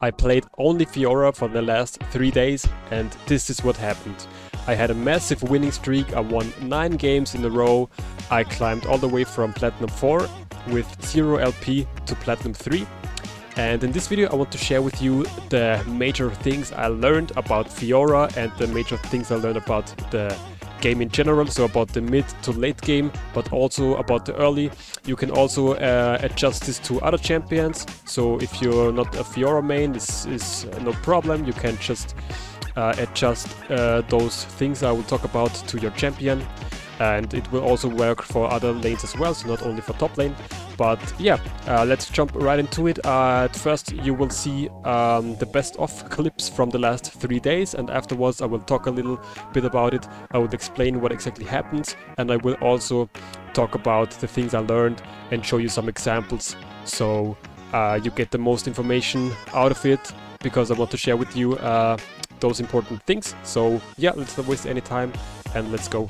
I played only Fiora for the last 3 days, and this is what happened. I had a massive winning streak, I won 9 games in a row, I climbed all the way from Platinum 4 with 0 LP to Platinum 3. And in this video I want to share with you the major things I learned about Fiora and the major things I learned about the game in general, so about the mid to late game, but also about the early. You can also adjust this to other champions, so if you're not a Fiora main, this is no problem. You can just adjust those things I will talk about to your champion, and it will also work for other lanes as well, so not only for top lane. But yeah, let's jump right into it. At first you will see the best of clips from the last 3 days, and afterwards I will talk a little bit about it. I will explain what exactly happens, and I will also talk about the things I learned and show you some examples, so you get the most information out of it, because I want to share with you those important things. So yeah, let's not waste any time and let's go.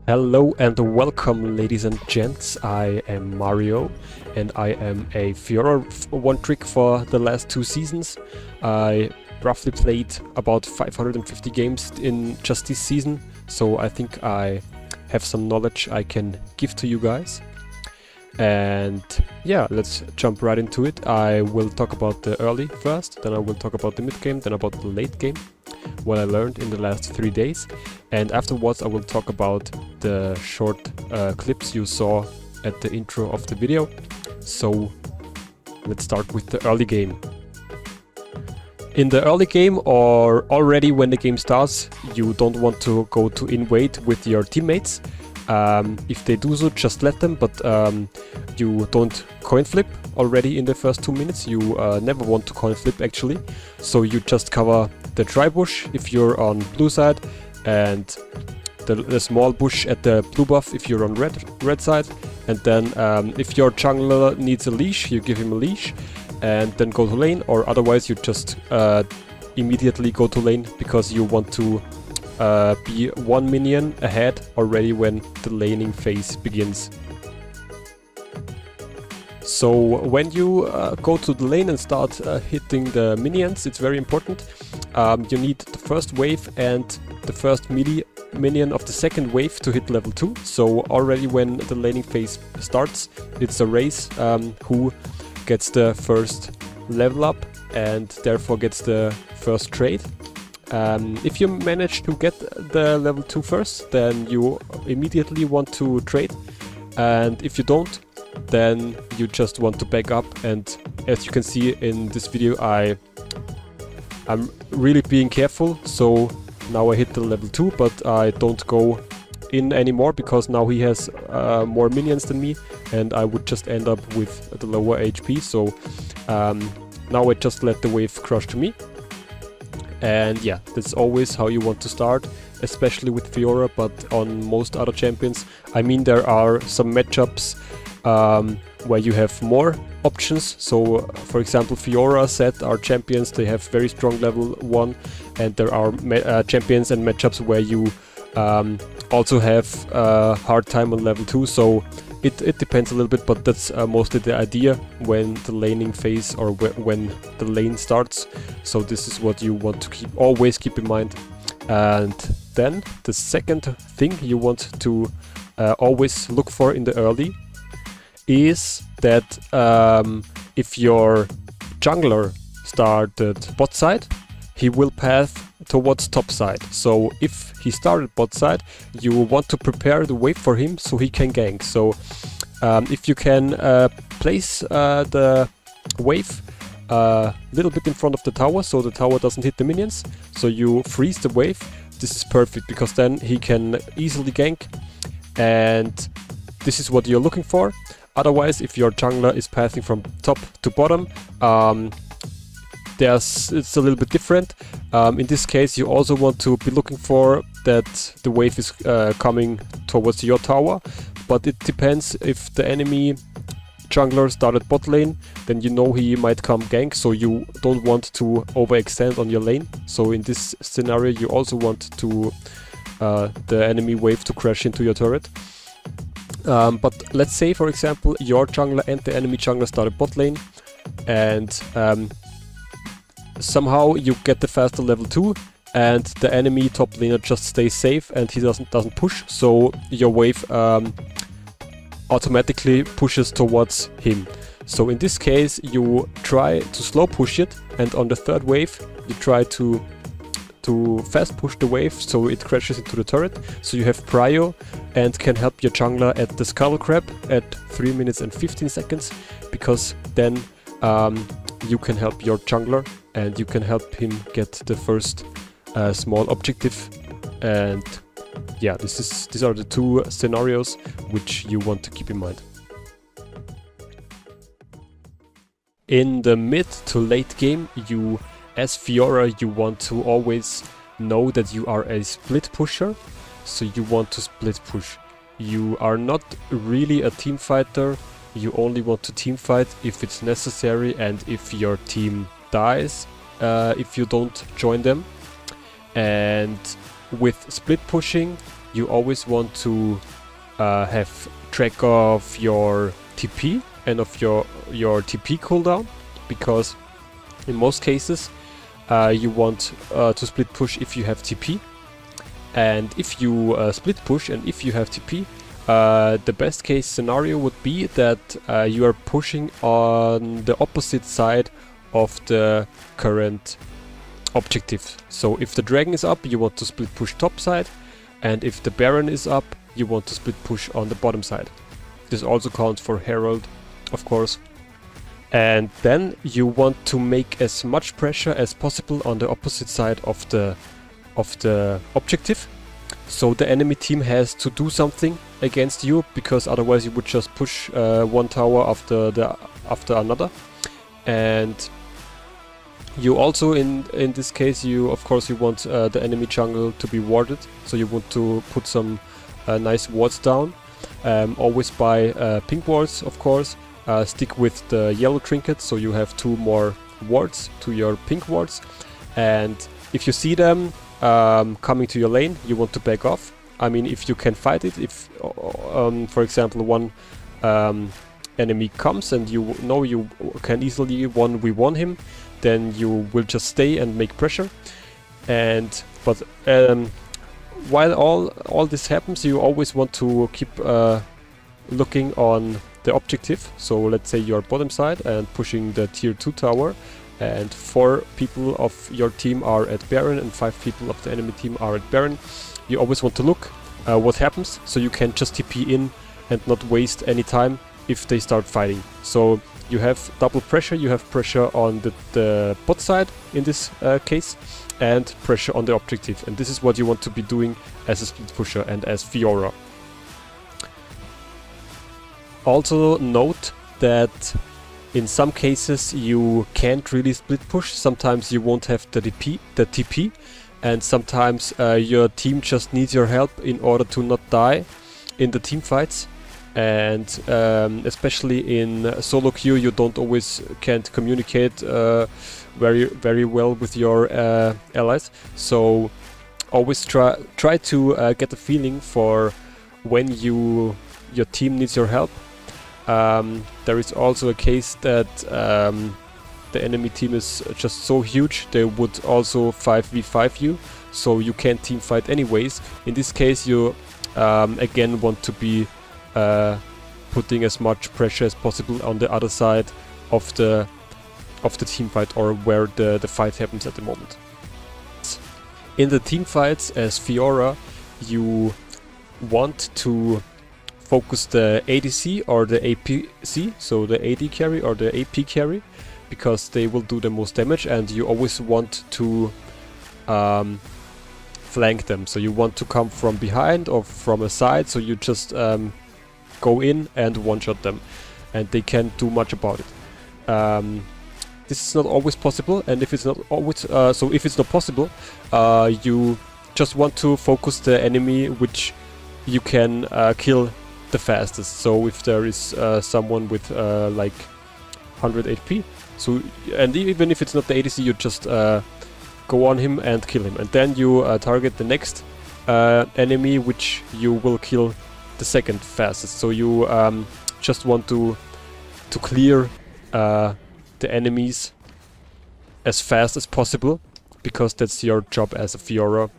Hello and welcome, ladies and gents. I am Mario and I am a Fiora one trick for the last 2 seasons. I roughly played about 550 games in just this season, so I think I have some knowledge I can give to you guys. And yeah, let's jump right into it. I will talk about the early first, then I will talk about the mid game, then about the late game, what I learned in the last 3 days, and afterwards I will talk about the short clips you saw at the intro of the video. So let's start with the early game. In the early game, or already when the game starts, you don't want to go to invade with your teammates. If they do so, just let them, but you don't coin flip already in the first 2 minutes. You never want to coin flip actually, so you just cover the dry bush if you're on blue side, and the small bush at the blue buff if you're on red side, and then if your jungler needs a leash, you give him a leash and then go to lane, or otherwise you just immediately go to lane, because you want to be 1 minion ahead already when the laning phase begins. So when you go to the lane and start hitting the minions, it's very important. You need the first wave and the first minion of the second wave to hit level 2. So already when the laning phase starts, it's a race who gets the first level up and therefore gets the first trade. If you manage to get the level 2 first, then you immediately want to trade, and if you don't, then you just want to back up. And as you can see in this video, I'm really being careful, so now I hit the level 2, but I don't go in anymore, because now he has more minions than me and I would just end up with the lower HP. So now I just let the wave crush to me. And yeah, that's always how you want to start, especially with Fiora, but on most other champions. I mean, there are some matchups where you have more options. So for example, Fiora set are champions, they have very strong level 1, and there are champions and matchups where you also have hard time on level 2, so it depends a little bit, but that's mostly the idea when the laning phase or when the lane starts. So this is what you want to always keep in mind. And then the second thing you want to always look for in the early is that if your jungler started bot side, he will path towards top side. So if he started bot side, you want to prepare the wave for him so he can gank. So if you can place the wave a little bit in front of the tower so the tower doesn't hit the minions, so you freeze the wave, this is perfect because then he can easily gank, and this is what you're looking for. Otherwise, if your jungler is pathing from top to bottom, it's a little bit different. In this case, you also want to be looking for that the wave is coming towards your tower, but it depends. If the enemy jungler started bot lane, then you know he might come gank, so you don't want to overextend on your lane. So in this scenario, you also want to the enemy wave to crash into your turret. But let's say, for example, your jungler and the enemy jungler started bot lane, and somehow you get the faster level 2, and the enemy top laner just stays safe and he doesn't push, so your wave automatically pushes towards him. So in this case, you try to slow push it, and on the third wave you try to fast push the wave so it crashes into the turret, so you have prio and can help your jungler at the scuttle crab at 3 minutes and 15 seconds, because then you can help your jungler and you can help him get the first small objective. And yeah, these are the two scenarios which you want to keep in mind. In the mid to late game, you as Fiora, you want to always know that you are a split pusher, so you want to split push. You are not really a team fighter, you only want to team fight if it's necessary and if your team dies, if you don't join them. And with split pushing, you always want to have track of your TP and of your TP cooldown, because in most cases you want to split push if you have TP, and if you split push and if you have TP, the best case scenario would be that you are pushing on the opposite side of the current objective. So if the dragon is up, you want to split push top side, and if the baron is up, you want to split push on the bottom side. This also counts for herald, of course. And then you want to make as much pressure as possible on the opposite side of the objective, so the enemy team has to do something against you, because otherwise you would just push one tower after another. And you also, in this case, you of course you want the enemy jungle to be warded, so you want to put some nice wards down, always buy pink wards, of course. Stick with the yellow trinket, so you have 2 more wards to your pink wards. And if you see them coming to your lane, you want to back off. I mean, if you can fight it, if for example one enemy comes and you know you can easily 1v1 him, then you will just stay and make pressure. But while all this happens, you always want to keep looking on the objective. So let's say you're bottom side and pushing the tier 2 tower, and 4 people of your team are at Baron and 5 people of the enemy team are at Baron. You always want to look what happens, so you can just TP in and not waste any time if they start fighting. So you have double pressure, you have pressure on the bot side in this case, and pressure on the objective, and this is what you want to be doing as a split pusher and as Fiora. Also note that in some cases you can't really split push. Sometimes you won't have the TP, and sometimes your team just needs your help in order to not die in the team fights. and especially in solo queue you don't always can't communicate very well with your allies, so always try to get a feeling for when your team needs your help. There is also a case that the enemy team is just so huge they would also 5v5 you, so you can't team fight anyways. In this case you again want to be putting as much pressure as possible on the other side of the team fight, or where the fight happens at the moment. In the team fights as Fiora you want to focus the ADC or the APC, so the AD carry or the AP carry, because they will do the most damage, and you always want to flank them. So you want to come from behind or from a side, so you just go in and one-shot them, and they can't do much about it. This is not always possible, and if it's not always if it's not possible, you just want to focus the enemy which you can kill the fastest. So if there is someone with like 100 HP, so, and even if it's not the ADC, you just go on him and kill him, and then you target the next enemy which you will kill the second fastest. So you just want to clear the enemies as fast as possible, because that's your job as a Fiora.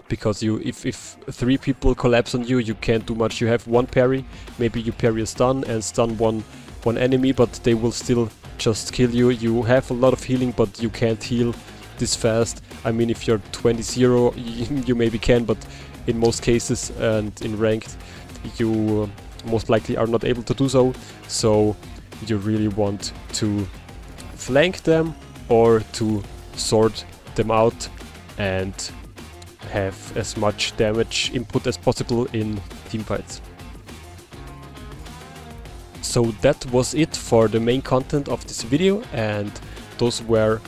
Because you, if 3 people collapse on you, you can't do much. You have one parry, maybe you parry a stun and stun one enemy, but they will still just kill you. You have a lot of healing, but you can't heal this fast. I mean, if you're 20-0, you maybe can, but in most cases and in ranked, you most likely are not able to do so. So you really want to flank them or to sort them out and have as much damage input as possible in teamfights. So that was it for the main content of this video, and those were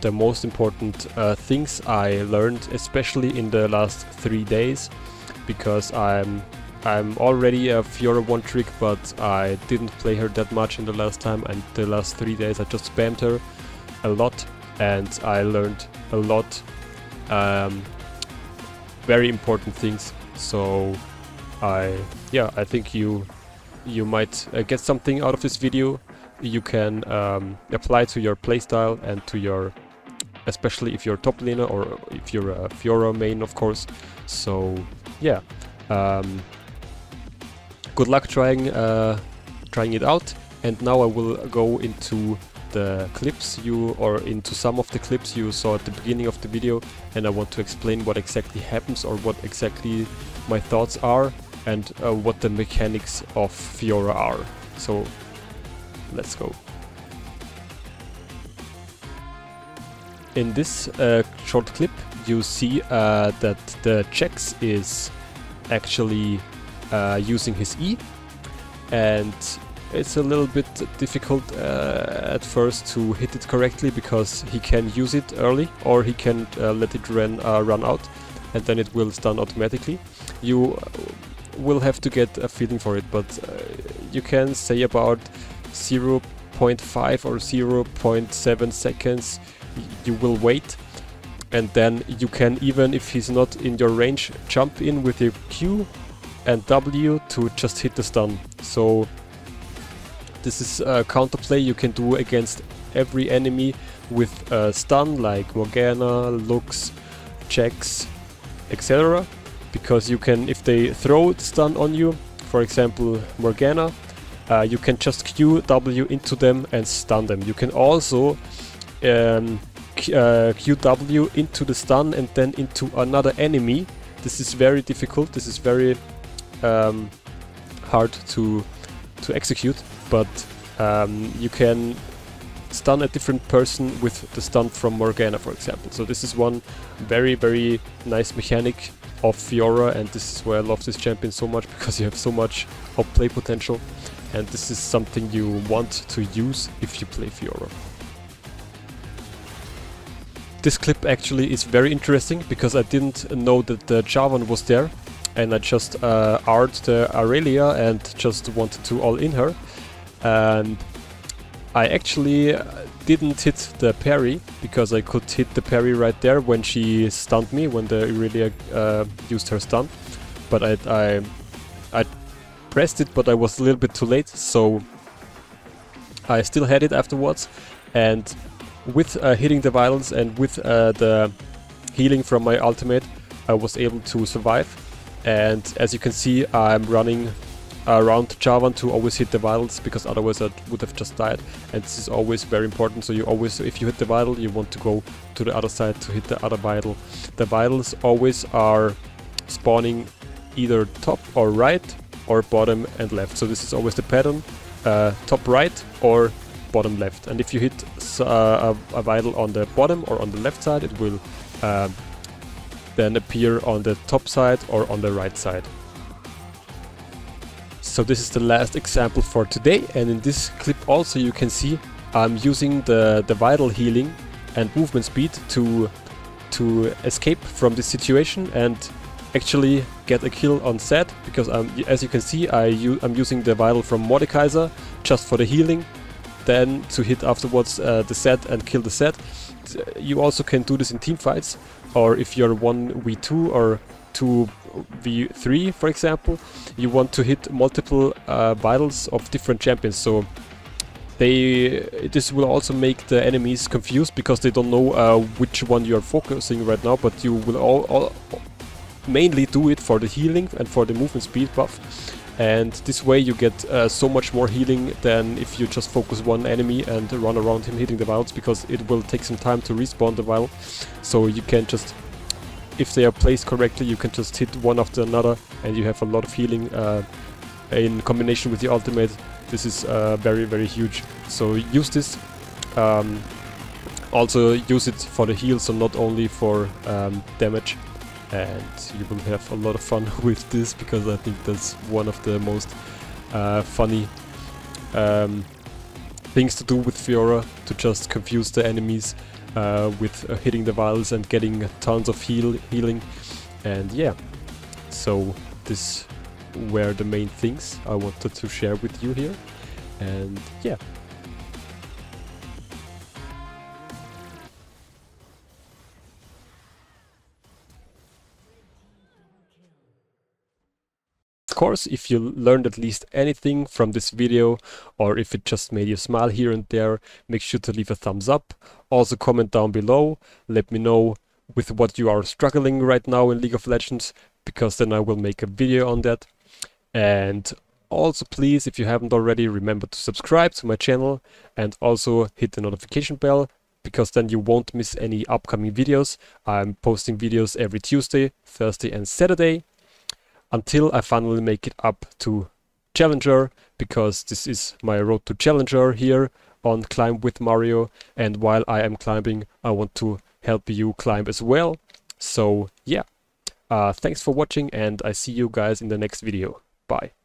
the most important things I learned, especially in the last 3 days, because I'm already a Fiora one trick, but I didn't play her that much in the last time, and the last 3 days I just spammed her a lot and I learned a lot. Very important things. So I think you might get something out of this video. You can apply to your playstyle and to your, especially if you're top laner or if you're a Fiora main, of course. So yeah, good luck trying it out. And now I will go into the clips into some of the clips you saw at the beginning of the video, and I want to explain what exactly happens, or what exactly my thoughts are, and what the mechanics of Fiora are. So let's go. In this short clip you see that the Jax is actually using his E, and it's a little bit difficult at first to hit it correctly, because he can use it early or he can let it run out, and then it will stun automatically. You will have to get a feeling for it, but you can say about 0.5 or 0.7 seconds you will wait, and then you can, even if he's not in your range, jump in with your Q and W to just hit the stun. So this is a counterplay you can do against every enemy with stun, like Morgana, Lux, Jax, etc. Because you can, if they throw the stun on you, for example Morgana, you can just Q W into them and stun them. You can also Q W into the stun and then into another enemy. This is very difficult. This is very hard to execute, but you can stun a different person with the stun from Morgana, for example. So this is one very nice mechanic of Fiora, and this is why I love this champion so much, because you have so much outplay potential, and this is something you want to use if you play Fiora. This clip actually is very interesting, because I didn't know that the Jarvan was there, and I just R'd the Aurelia and just wanted to all-in her. And I actually didn't hit the parry, because I could hit the parry right there when she stunned me, when the Aurelia used her stun. But I pressed it, but I was a little bit too late, so I still had it afterwards. And with hitting the vitals and with the healing from my ultimate, I was able to survive. And as you can see, I'm running around Javan to always hit the vitals, because otherwise I would have just died, and this is always very important. So you always, if you hit the vital, you want to go to the other side to hit the other vital. The vitals always are spawning either top or right, or bottom and left. So this is always the pattern, top right or bottom left. And if you hit a vital on the bottom or on the left side, it will then appear on the top side or on the right side. So this is the last example for today, and in this clip also you can see I'm using the vital healing and movement speed to escape from this situation and actually get a kill on Zed, because as you can see I'm using the vital from Mordekaiser just for the healing, then to hit afterwards the Zed and kill the Zed. You also can do this in team fights, or if you're 1v2 or 2v3 for example, you want to hit multiple vitals of different champions. So this will also make the enemies confused, because they don't know which one you are focusing right now, but you will all mainly do it for the healing and for the movement speed buff. And this way you get so much more healing than if you just focus one enemy and run around him hitting the vitals, because it will take some time to respawn the vital. So you can just, if they are placed correctly, you can just hit one after another and you have a lot of healing in combination with the ultimate. This is very, very huge. So use this. Also use it for the heal, so not only for damage. And you will have a lot of fun with this, because I think that's one of the most funny things to do with Fiora, to just confuse the enemies with hitting the vitals and getting tons of healing. And yeah, so this were the main things I wanted to share with you here. And yeah. Of course, if you learned at least anything from this video, or if it just made you smile here and there, make sure to leave a thumbs up. Also comment down below, let me know with what you are struggling right now in League of Legends, because then I will make a video on that. And also please, if you haven't already, remember to subscribe to my channel and also hit the notification bell, because then you won't miss any upcoming videos. I'm posting videos every Tuesday, Thursday and Saturday, until I finally make it up to Challenger, because this is my road to Challenger here on Climb with Mario, and while I am climbing I want to help you climb as well. So yeah, thanks for watching, and I see you guys in the next video. Bye.